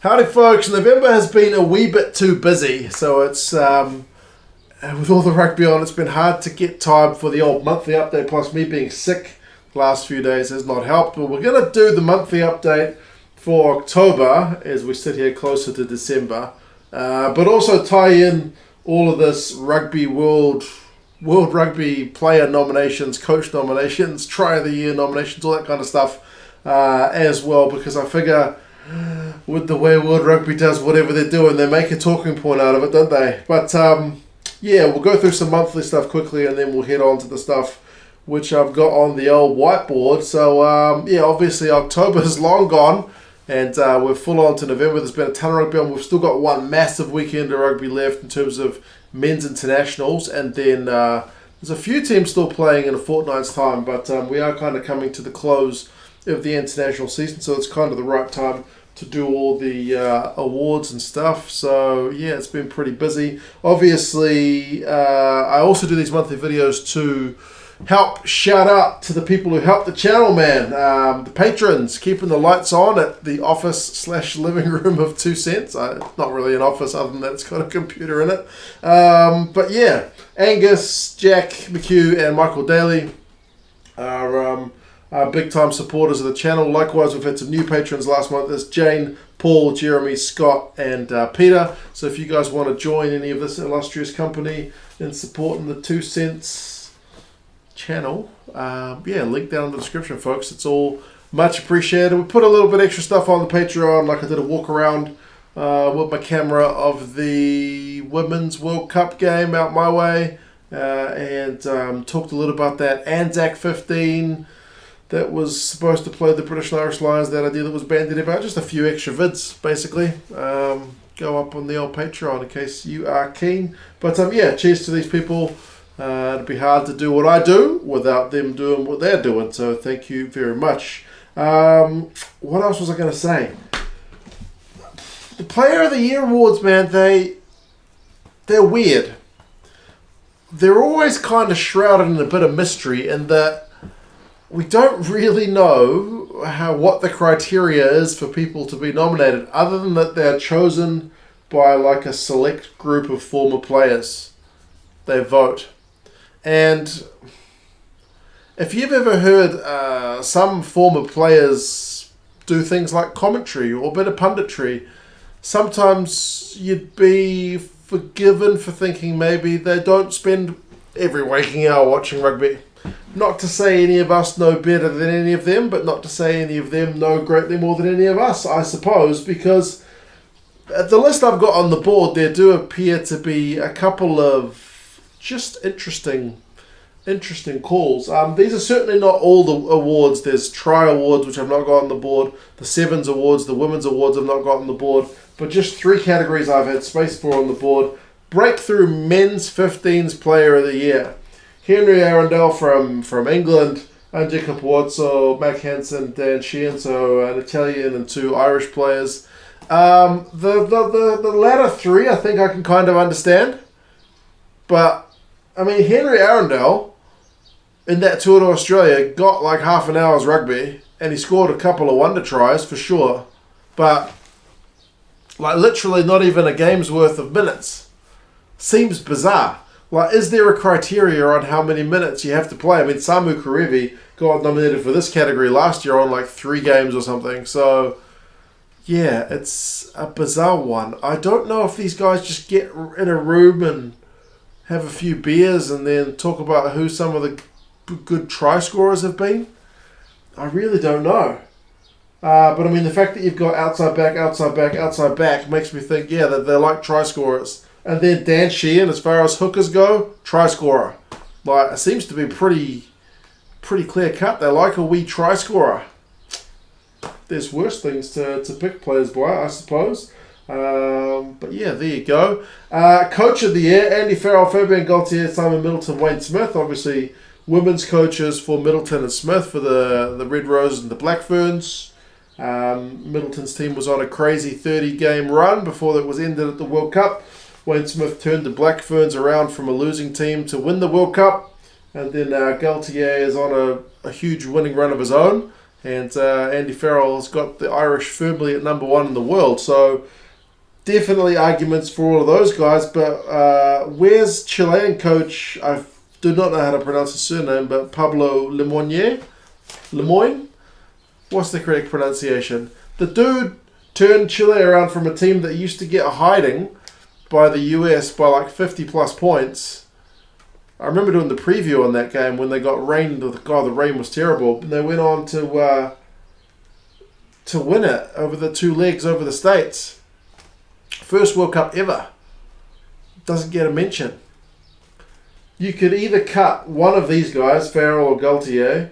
Howdy folks, November has been a wee bit too busy, so it's with all the rugby on, it's been hard to get time for the old monthly update, plus me being sick the last few days has not helped, but we're going to do the monthly update for October as we sit here closer to December, but also tie in all of this Rugby World Rugby player nominations, coach nominations, try of the year nominations, all that kind of stuff as well, because I figure with the way World Rugby does whatever they're doing, they make a talking point out of it, don't they? But yeah, we'll go through some monthly stuff quickly and then we'll head on to the stuff which I've got on the old whiteboard. So yeah, obviously October is long gone and we're full on to November. There's been a ton of rugby on. We've still got one massive weekend of rugby left in terms of men's internationals, and then there's a few teams still playing in a fortnight's time, but we are kind of coming to the close of the international season, so it's kind of the right time to do all the awards and stuff. So yeah, it's been pretty busy. Obviously, I also do these monthly videos to help shout out to the people who help the channel, man. The patrons, keeping the lights on at the office/living room of 2 cents. Not really an office other than that it's got a computer in it. But yeah, Angus, Jack McHugh and Michael Daly are big time supporters of the channel. Likewise, we've had some new patrons last month. There's Jane, Paul, Jeremy, Scott and Peter. So if you guys want to join any of this illustrious company in supporting the 2 cents channel, yeah, link down in the description, folks. It's all much appreciated. We put a little bit extra stuff on the Patreon, like I did a walk around with my camera of the Women's World Cup game out my way, and talked a little about that Anzac 15 that was supposed to play the British and Irish Lions, that idea that was bandied about. Just a few extra vids, basically. Go up on the old Patreon in case you are keen. But yeah, cheers to these people. It'd be hard to do what I do without them doing what they're doing, so thank you very much. What else was I going to say? The Player of the Year awards, man, they're weird. They're always kind of shrouded in a bit of mystery in that we don't really know what the criteria is for people to be nominated, other than that they're chosen by like a select group of former players. They vote. And if you've ever heard some former players do things like commentary or a bit of punditry, sometimes you'd be forgiven for thinking maybe they don't spend every waking hour watching rugby. Not to say any of us know better than any of them, but not to say any of them know greatly more than any of us, I suppose, because at the list I've got on the board, there do appear to be a couple of just interesting calls. These are certainly not all the awards. There's Try Awards, which I've not got on the board, the Sevens Awards, the Women's Awards I've not got on the board, but just 3 categories I've had space for on the board. Breakthrough Men's 15s Player of the Year. Henry Arundel from England, Andy Capuozzo, Mac Hansen, Dan Sheehan, so an Italian and 2 Irish players. The latter 3 I think I can kind of understand. But, I mean, Henry Arundel in that tour to Australia got like half an hour's rugby and he scored a couple of wonder tries for sure. But, like, literally not even a game's worth of minutes. Seems bizarre. Like, is there a criteria on how many minutes you have to play? I mean, Samu Karevi got nominated for this category last year on like 3 games or something. So, yeah, it's a bizarre one. I don't know if these guys just get in a room and have a few beers and then talk about who some of the good try scorers have been. I really don't know. But I mean, the fact that you've got outside back makes me think, yeah, that they're like try scorers. And then Dan Sheehan, as far as hookers go, try scorer. Like, it seems to be pretty clear cut. They like a wee try scorer. There's worse things to pick players by, I suppose. But yeah, there you go. Coach of the Year, Andy Farrell, Fabian Gaultier, Simon Middleton, Wayne Smith. Obviously, women's coaches for Middleton and Smith for the Red Roses and the Black Ferns. Middleton's team was on a crazy 30-game run before it was ended at the World Cup. Wayne Smith turned the Black Ferns around from a losing team to win the World Cup. And then Gaultier is on a huge winning run of his own. And Andy Farrell has got the Irish firmly at number 1 in the world. So definitely arguments for all of those guys. But where's Chilean coach? I do not know how to pronounce his surname, but Pablo Lemoyne? What's the correct pronunciation? The dude turned Chile around from a team that used to get a hiding by the US by like 50 plus points. I remember doing the preview on that game when they got rained. God, the rain was terrible. And they went on to win it over the 2 legs over the States. First World Cup ever. Doesn't get a mention. You could either cut one of these guys, Farrell or Gaultier.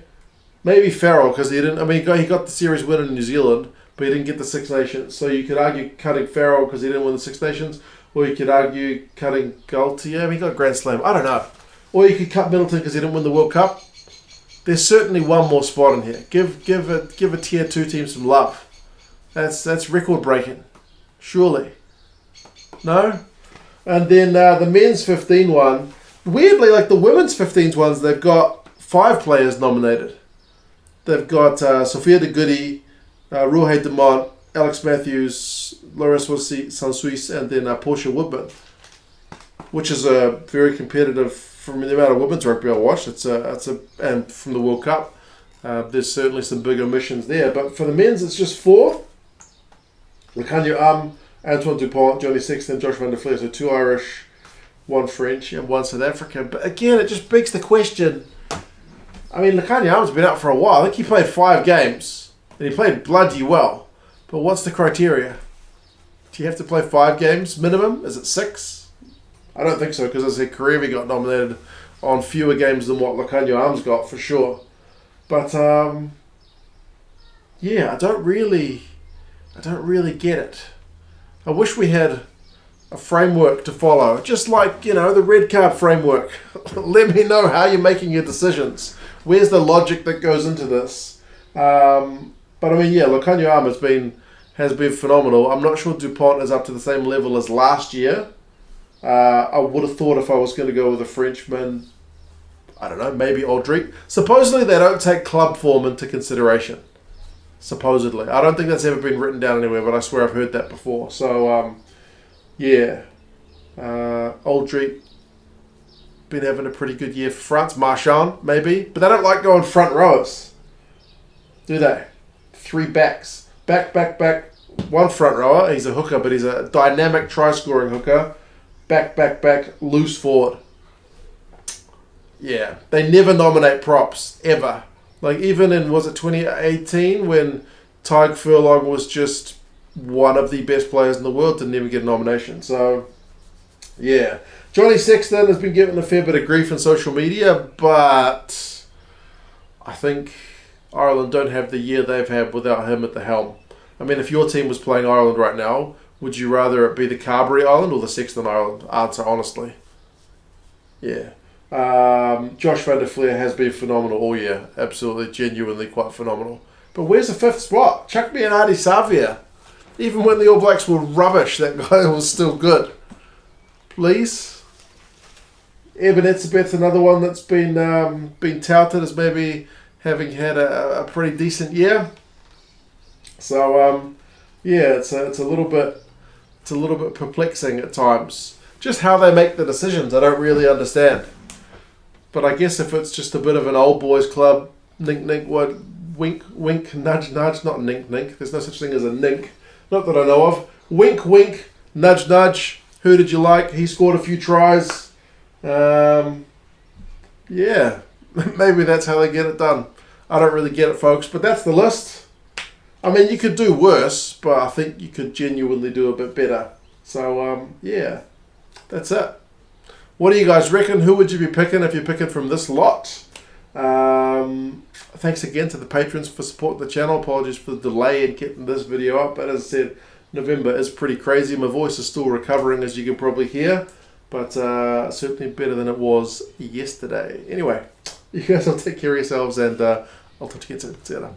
Maybe Farrell, because he didn't. I mean, he got the series win in New Zealand, but he didn't get the Six Nations. So you could argue cutting Farrell because he didn't win the Six Nations, or you could argue cutting Gaultier. I mean, he got Grand Slam. I don't know. Or you could cut Middleton because he didn't win the World Cup. There's certainly one more spot in here. Give a tier 2 team some love. That's record breaking, surely. No, and then the men's 15 one. Weirdly, like the women's 15s ones, they've got 5 players nominated. They've got Sophia de Goody, Ruhe de Mont, Alex Matthews, Larissa Sansuis, and then Portia Woodman, which is a very competitive from the amount of women's rugby I watched. And from the World Cup, there's certainly some big omissions there. But for the men's, it's just 4. Lukhanyo Antoine Dupont, Johnny Sexton, Josh van der Fleer. So 2 Irish, 1 French, and 1 South African. But again, it just begs the question. I mean, Lukhanyo's been out for a while. I think he played 5 games, and he played bloody well. But what's the criteria? Do you have to play 5 games minimum? Is it 6? I don't think so, because as I said, Karevi got nominated on fewer games than what Lukhanyo's got, for sure. But, yeah, I don't really get it. I wish we had a framework to follow, just like, the red card framework. Let me know how you're making your decisions. Where's the logic that goes into this? But I mean, yeah, Lukhanyo has been phenomenal. I'm not sure Dupont is up to the same level as last year. I would have thought if I was going to go with a Frenchman, I don't know, maybe Aldric. Supposedly they don't take club form into consideration. Supposedly. I don't think that's ever been written down anywhere, but I swear I've heard that before. So, yeah. Aldric been having a pretty good year for France. Marchand, maybe. But they don't like going front rowers, do they? 3 backs. Back. 1 front rower. He's a hooker, but he's a dynamic try-scoring hooker. Back. Loose forward. Yeah. They never nominate props, ever. Like, even in, was it 2018, when Tyg Furlong was just one of the best players in the world to never get a nomination. So, yeah. Johnny Sexton has been given a fair bit of grief on social media, but I think Ireland don't have the year they've had without him at the helm. I mean, if your team was playing Ireland right now, would you rather it be the Carberry Island or the Sexton Island? Answer honestly. Yeah. Josh van der Fleer has been phenomenal all year. Absolutely, genuinely quite phenomenal. But where's the 5th spot? Chuck me an Adi Savia. Even when the All Blacks were rubbish, that guy was still good. Please. Eben Etzebeth's another one that's been touted as maybe having had a pretty decent year. So yeah, it's a little bit perplexing at times. Just how they make the decisions, I don't really understand. But I guess if it's just a bit of an old boys club, nink, what, wink, nudge, not nink. There's no such thing as a nink, not that I know of. Wink, nudge. Who did you like? He scored a few tries. Yeah, maybe that's how they get it done. I don't really get it, folks, but that's the list. I mean, you could do worse, but I think you could genuinely do a bit better. So, yeah, that's it. What do you guys reckon? Who would you be picking if you're picking from this lot? Thanks again to the patrons for supporting the channel. Apologies for the delay in getting this video up, but as I said, November is pretty crazy. My voice is still recovering, as you can probably hear, but certainly better than it was yesterday. Anyway, you guys will take care of yourselves, and I'll talk to you soon. See you later.